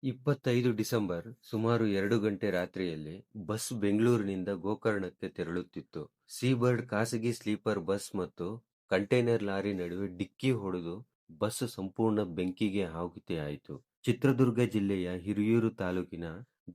25 December ಸುಮಾರು 2 ಗಂಟೆ ರಾತ್ರಿಯಲ್ಲಿ ಬಸ್ ಬೆಂಗಳೂರಿನಿಂದ ಗೋಕರ್ಣಕ್ಕೆ ತೆರಳುತ್ತಿತ್ತು. ಸೀಬರ್ಡ್ ಖಾಸಗಿ ಸ್ಲೀಪರ್ ಬಸ್ ಮತ್ತು ಕಂಟೈನರ್ ಲಾರಿ ನಡುವೆ ಡಿಕ್ಕಿ ಹೊಡೆದು ಬಸ್ ಸಂಪೂರ್ಣ ಬೆಂಕಿಗೆ ಆಹುತಿಯಾಯಿತು. ಚಿತ್ರದುರ್ಗ ಜಿಲ್ಲೆಯ ಹಿರಿಯೂರು ತಾಲೂಕಿನ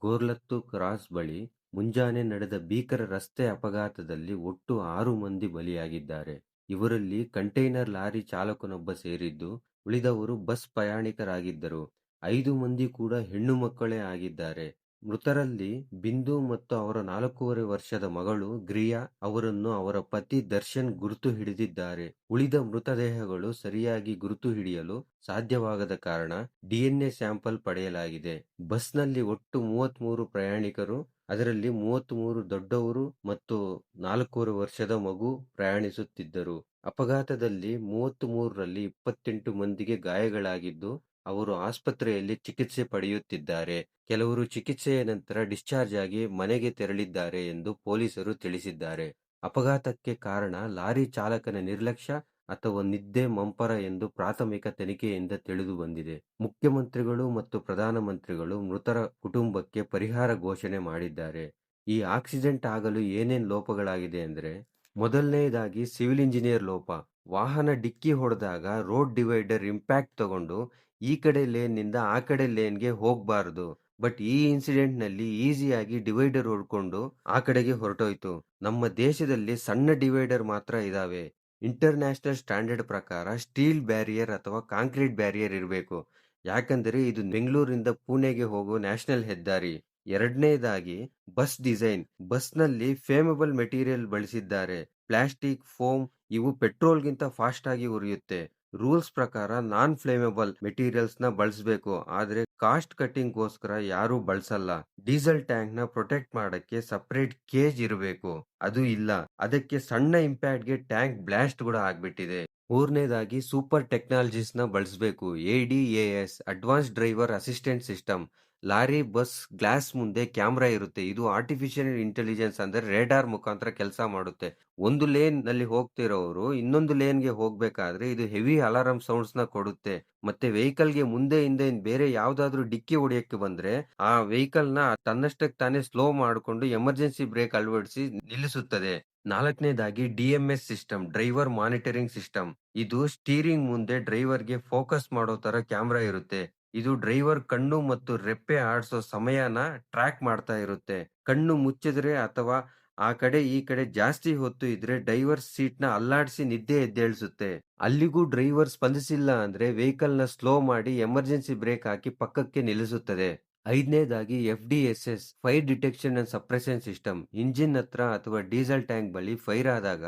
ಗೋರ್ಲತ್ತು ಕ್ರಾಸ್ ಬಳಿ ಮುಂಜಾನೆ ನಡೆದ ಭೀಕರ ರಸ್ತೆ ಅಪಘಾತದಲ್ಲಿ ಒಟ್ಟು 6 ಮಂದಿ ಬಲಿಯಾಗಿದ್ದಾರೆ. ಇವರಲ್ಲಿ ಕಂಟೈನರ್ ಲಾರಿ ಚಾಲಕನೊಬ್ಬ ಸೇರಿದ್ದು, ಉಳಿದವರು ಬಸ್ ಪ್ರಯಾಣಿಕರಾಗಿದ್ದರು. 5 ಮಂದಿ ಕೂಡ ಹೆಣ್ಣು ಮಕ್ಕಳೇ ಆಗಿದ್ದಾರೆ. ಮೃತರಲ್ಲಿ ಬಿಂದು ಮತ್ತು ಅವರ 4.5 ವರ್ಷದ ಮಗಳು ಗ್ರಿಯಾ ಅವರನ್ನು ಅವರ ಪತಿ ದರ್ಶನ್ ಗುರುತು ಹಿಡಿದಿದ್ದಾರೆ. ಉಳಿದ ಮೃತದೇಹಗಳು ಸರಿಯಾಗಿ ಗುರುತು ಹಿಡಿಯಲು ಸಾಧ್ಯವಾಗದ ಕಾರಣ ಡಿಎನ್ಎ ಸ್ಯಾಂಪಲ್ ಪಡೆಯಲಾಗಿದೆ. ಬಸ್ನಲ್ಲಿ ಒಟ್ಟು 33 ಪ್ರಯಾಣಿಕರು, ಅದರಲ್ಲಿ 33 ದೊಡ್ಡವರು ಮತ್ತು 4.5 ವರ್ಷದ ಮಗು ಪ್ರಯಾಣಿಸುತ್ತಿದ್ದರು. ಅಪಘಾತದಲ್ಲಿ 33ರಲ್ಲಿ 28 ಮಂದಿಗೆ ಗಾಯಗಳಾಗಿದ್ದು, ಅವರು ಆಸ್ಪತ್ರೆಯಲ್ಲಿ ಚಿಕಿತ್ಸೆ ಪಡೆಯುತ್ತಿದ್ದಾರೆ. ಕೆಲವರು ಚಿಕಿತ್ಸೆಯ ನಂತರ ಡಿಸ್ಚಾರ್ಜ್ ಆಗಿ ಮನೆಗೆ ತೆರಳಿದ್ದಾರೆ ಎಂದು ಪೊಲೀಸರು ತಿಳಿಸಿದ್ದಾರೆ. ಅಪಘಾತಕ್ಕೆ ಕಾರಣ ಲಾರಿ ಚಾಲಕನ ನಿರ್ಲಕ್ಷ್ಯ ಅಥವಾ ನಿದ್ದೆ ಮಂಪರ ಎಂದು ಪ್ರಾಥಮಿಕ ತನಿಖೆಯಿಂದ ತಿಳಿದು ಬಂದಿದೆ. ಮುಖ್ಯಮಂತ್ರಿಗಳು ಮತ್ತು ಪ್ರಧಾನಮಂತ್ರಿಗಳು ಮೃತರ ಕುಟುಂಬಕ್ಕೆ ಪರಿಹಾರ ಘೋಷಣೆ ಮಾಡಿದ್ದಾರೆ. ಈ ಆಕ್ಸಿಡೆಂಟ್ ಆಗಲು ಏನೇನ್ ಲೋಪಗಳಾಗಿದೆ ಅಂದ್ರೆ, ಮೊದಲನೆಯದಾಗಿ ಸಿವಿಲ್ ಇಂಜಿನಿಯರ್ ಲೋಪ. ವಾಹನ ಡಿಕ್ಕಿ ಹೊಡೆದಾಗ ರೋಡ್ ಡಿವೈಡರ್ ಇಂಪ್ಯಾಕ್ಟ್ ತಗೊಂಡು ಈ ಕಡೆ ಲೇನ್ ನಿಂದ ಆ ಕಡೆ ಲೇನ್ಗೆ ಹೋಗ್ಬಾರ್ದು. ಬಟ್ ಈ ಇನ್ಸಿಡೆಂಟ್ ನಲ್ಲಿ ಈಸಿಯಾಗಿ ಡಿವೈಡರ್ ಹೊಡ್ಕೊಂಡು ಆ ಕಡೆಗೆ ಹೊರಟೋಯ್ತು. ನಮ್ಮ ದೇಶದಲ್ಲಿ ಸಣ್ಣ ಡಿವೈಡರ್ ಮಾತ್ರ ಇದಾವೆ. ಇಂಟರ್ನ್ಯಾಷನಲ್ ಸ್ಟ್ಯಾಂಡರ್ಡ್ ಪ್ರಕಾರ ಸ್ಟೀಲ್ ಬ್ಯಾರಿಯರ್ ಅಥವಾ ಕಾಂಕ್ರೀಟ್ ಬ್ಯಾರಿಯರ್ ಇರಬೇಕು. ಯಾಕಂದ್ರೆ ಇದು ಬೆಂಗಳೂರಿಂದ ಪುಣೆಗೆ ಹೋಗೋ ನ್ಯಾಷನಲ್ ಹೆದ್ದಾರಿ. ಎರಡನೇದಾಗಿ ಬಸ್ ಡಿಸೈನ್. ಬಸ್ನಲ್ಲಿ ಫ್ಲೇಮೇಬಲ್ ಮೆಟೀರಿಯಲ್ ಬಳಸಿದ್ದಾರೆ. ಪ್ಲಾಸ್ಟಿಕ್, ಫೋಮ್ ಇವು ಪೆಟ್ರೋಲ್ಗಿಂತ ಫಾಸ್ಟ್ ಆಗಿ ಉರಿಯುತ್ತೆ. ರೂಲ್ಸ್ ಪ್ರಕಾರ ನಾನ್ ಫ್ಲೇಮೇಬಲ್ ಮೆಟೀರಿಯಲ್ಸ್ ನ ಬಳಸಬೇಕು, ಆದ್ರೆ ಕಾಸ್ಟ್ ಕಟಿಂಗ್ ಗೋಸ್ಕರ ಯಾರು ಬಳಸಲ್ಲ. ಡೀಸೆಲ್ ಟ್ಯಾಂಕ್ ನ ಪ್ರೊಟೆಕ್ಟ್ ಮಾಡಕ್ಕೆ ಸಪರೇಟ್ ಕೇಜ್ ಇರಬೇಕು, ಅದು ಇಲ್ಲ. ಅದಕ್ಕೆ ಸಣ್ಣ ಇಂಪ್ಯಾಕ್ಟ್ ಗೆ ಟ್ಯಾಂಕ್ ಬ್ಲಾಸ್ಟ್ ಕೂಡ ಆಗ್ಬಿಟ್ಟಿದೆ. ಮೂರನೇದಾಗಿ ಸೂಪರ್ ಟೆಕ್ನಾಲಜೀಸ್ ನ ಬಳಸಬೇಕು. ADAS advance driver assistant system. Lorry, bus glass ಮುಂದೆ ಕ್ಯಾಮ್ರಾ ಇರುತ್ತೆ. ಇದು ಆರ್ಟಿಫಿಷಿಯಲ್ ಇಂಟೆಲಿಜೆನ್ಸ್ ಅಂದ್ರೆ ರೇಡಾರ್ ಮುಖಾಂತರ ಕೆಲಸ ಮಾಡುತ್ತೆ. ಒಂದು ಲೇನ್ ನಲ್ಲಿ ಹೋಗ್ತಿರೋರು ಇನ್ನೊಂದು ಲೇನ್ಗೆ ಹೋಗ್ಬೇಕಾದ್ರೆ ಇದು ಹೆವಿ ಅಲಾರಂ ಸೌಂಡ್ಸ್ ನ ಕೊಡುತ್ತೆ. ಮತ್ತೆ ವೆಹಿಕಲ್ ಗೆ ಮುಂದೆ ಹಿಂದೆ ಬೇರೆ ಯಾವ್ದಾದ್ರು ಡಿಕ್ಕಿ ಹೊಡೆಯಕ್ಕೆ ಬಂದ್ರೆ ಆ ವೆಹಿಕಲ್ ನ ತನ್ನಷ್ಟಕ್ಕೆ ತಾನೇ ಸ್ಲೋ ಮಾಡಿಕೊಂಡು ಎಮರ್ಜೆನ್ಸಿ ಬ್ರೇಕ್ ಅಳವಡಿಸಿ ನಿಲ್ಲಿಸುತ್ತದೆ. ನಾಲ್ಕನೇದಾಗಿ DMS system, driver monitoring system. ಇದು ಸ್ಟೀರಿಂಗ್ ಮುಂದೆ ಡ್ರೈವರ್ ಗೆ ಫೋಕಸ್ ಮಾಡೋ ತರ ಕ್ಯಾಮ್ರಾ ಇರುತ್ತೆ. ಇದು ಡ್ರೈವರ್ ಕಣ್ಣು ಮತ್ತು ರೆಪ್ಪೆ ಆಡಿಸೋ ಸಮಯನ ಟ್ರ್ಯಾಕ್ ಮಾಡ್ತಾ ಇರುತ್ತೆ. ಕಣ್ಣು ಮುಚ್ಚಿದ್ರೆ ಅಥವಾ ಆ ಕಡೆ ಈ ಕಡೆ ಜಾಸ್ತಿ ಹೊತ್ತು ಇದ್ರೆ ಡ್ರೈವರ್ ಸೀಟ್ ನ ಅಲ್ಲಾಡಿಸಿ ನಿದ್ದೆ ಎದ್ದೇಳಿಸುತ್ತೆ. ಅಲ್ಲಿಗೂ ಡ್ರೈವರ್ ಸ್ಪಂದಿಸಿಲ್ಲ ಅಂದ್ರೆ ವೆಹಿಕಲ್ ನ ಸ್ಲೋ ಮಾಡಿ ಎಮರ್ಜೆನ್ಸಿ ಬ್ರೇಕ್ ಹಾಕಿ ಪಕ್ಕಕ್ಕೆ ನಿಲ್ಲಿಸುತ್ತದೆ. ಐದನೇದಾಗಿ FDSS, fire detection and suppression system. Engine ಹತ್ರ ಅಥವಾ ಡೀಸೆಲ್ ಟ್ಯಾಂಕ್ ಬಳಿ ಫೈರ್ ಆದಾಗ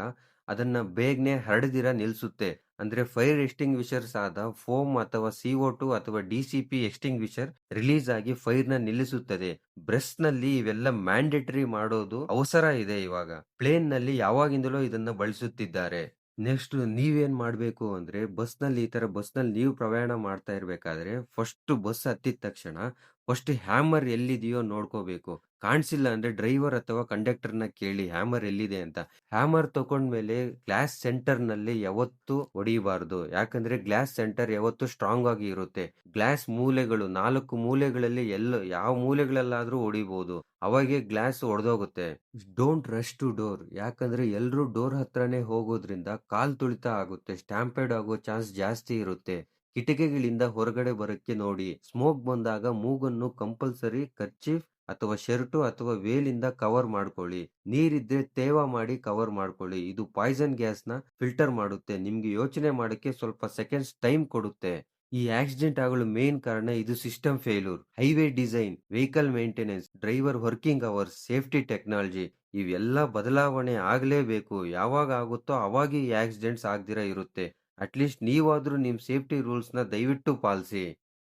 ಅದನ್ನ ಬೇಗನೆ ಹರಡದಿರ ನಿಲ್ಲಿಸುತ್ತೆ. ಅಂದ್ರೆ ಫೈರ್ ಎಕ್ಸ್ಟಿಂಗ್ವಿಷರ್ಸ್ ಆದ ಫೋಮ್ ಅಥವಾ CO2 ಅಥವಾ DCP ಎಕ್ಸ್ಟಿಂಗ್ವಿಷರ್ ರಿಲೀಸ್ ಆಗಿ ಫೈರ್ ನ ನಿಲ್ಲಿಸುತ್ತದೆ. ಬ್ರಷ್ ನಲ್ಲಿ ಇವೆಲ್ಲ ಮ್ಯಾಂಡೇಟರಿ ಮಾಡೋದು ಅವಸರ ಇದೆ ಇವಾಗ. ಪ್ಲೇನ್ ನಲ್ಲಿ ಯಾವಾಗಿಂದಲೂ ಇದನ್ನ ಬಳಸುತ್ತಿದ್ದಾರೆ. ನೆಕ್ಸ್ಟ್ ನೀವೇನ್ ಮಾಡ್ಬೇಕು ಅಂದ್ರೆ, ಈ ತರ ಬಸ್ ನಲ್ಲಿ ನೀವು ಪ್ರಯಾಣ ಮಾಡ್ತಾ ಇರ್ಬೇಕಾದ್ರೆ ಫಸ್ಟ್ ಬಸ್ ಹತ್ತಿದ ತಕ್ಷಣ ಫಸ್ಟ್ ಹ್ಯಾಮರ್ ಎಲ್ಲಿದೆಯೋ ನೋಡ್ಕೋಬೇಕು. ಕಾಣಿಸಿಲ್ಲ ಅಂದ್ರೆ ಡ್ರೈವರ್ ಅಥವಾ ಕಂಡಕ್ಟರ್ ನ ಕೇಳಿ ಹ್ಯಾಮರ್ ಎಲ್ಲಿದೆ ಅಂತ. ಹ್ಯಾಮರ್ ತಕೊಂಡ್ಮೇಲೆ ಗ್ಲಾಸ್ ಸೆಂಟರ್ ನಲ್ಲಿ ಯಾವತ್ತೂ ಹೊಡಿಬಾರ್ದು. ಯಾಕಂದ್ರೆ ಗ್ಲಾಸ್ ಸೆಂಟರ್ ಯಾವತ್ತೂ ಸ್ಟ್ರಾಂಗ್ ಆಗಿ ಇರುತ್ತೆ. ಗ್ಲಾಸ್ ಮೂಲೆಗಳು 4 ಮೂಲೆಗಳಲ್ಲಿ ಯಾವ ಮೂಲೆಗಳಲ್ಲಾದ್ರೂ ಹೊಡಿಬಹುದು. ಅವಾಗೆ ಗ್ಲಾಸ್ ಒಡೆದೋಗುತ್ತೆ. Don't rush to door. ಯಾಕಂದ್ರೆ ಎಲ್ರೂ ಡೋರ್ ಹತ್ರನೇ ಹೋಗೋದ್ರಿಂದ ಕಾಲ್ ತುಳಿತ ಆಗುತ್ತೆ, ಸ್ಟ್ಯಾಂಪೇಡ್ ಆಗೋ ಚಾನ್ಸ್ ಜಾಸ್ತಿ ಇರುತ್ತೆ. ಕಿಟಕಿಗಳಿಂದ ಹೊರಗಡೆ ಬರಕ್ಕೆ ನೋಡಿ. ಸ್ಮೋಕ್ ಬಂದಾಗ ಮೂಗನ್ನು ಕಂಪಲ್ಸರಿ ಕರ್ಚೀಫ್ ಅಥವಾ ಶರ್ಟು ಅಥವಾ ವೇಲಿಂದ ಕವರ್ ಮಾಡ್ಕೊಳ್ಳಿ. ನೀರಿದ್ರೆ ತೇವ ಮಾಡಿ ಕವರ್ ಮಾಡ್ಕೊಳ್ಳಿ. ಇದು ಪಾಯ್ಸನ್ ಗ್ಯಾಸ್ ನ ಫಿಲ್ಟರ್ ಮಾಡುತ್ತೆ. ನಿಮ್ಗೆ ಯೋಚನೆ ಮಾಡಕ್ಕೆ ಸ್ವಲ್ಪ ಸೆಕೆಂಡ್ಸ್ ಟೈಮ್ ಕೊಡುತ್ತೆ. ಈ ಆಕ್ಸಿಡೆಂಟ್ ಆಗಲು ಮೇನ್ ಕಾರಣ ಇದು system failure. Highway design, vehicle maintenance, driver working hours, safety technology ಇವೆಲ್ಲ ಬದಲಾವಣೆ ಆಗ್ಲೇಬೇಕು. ಯಾವಾಗ ಆಗುತ್ತೋ ಅವಾಗ ಈ ಆಕ್ಸಿಡೆಂಟ್ಸ್ ಆಗ್ದಿರ ಇರುತ್ತೆ. ಅಟ್ಲೀಸ್ಟ್ ನೀವಾದ್ರೂ ನಿಮ್ ಸೇಫ್ಟಿ ರೂಲ್ಸ್ ನ ದಯವಿಟ್ಟು ಪಾಲಿಸಿ.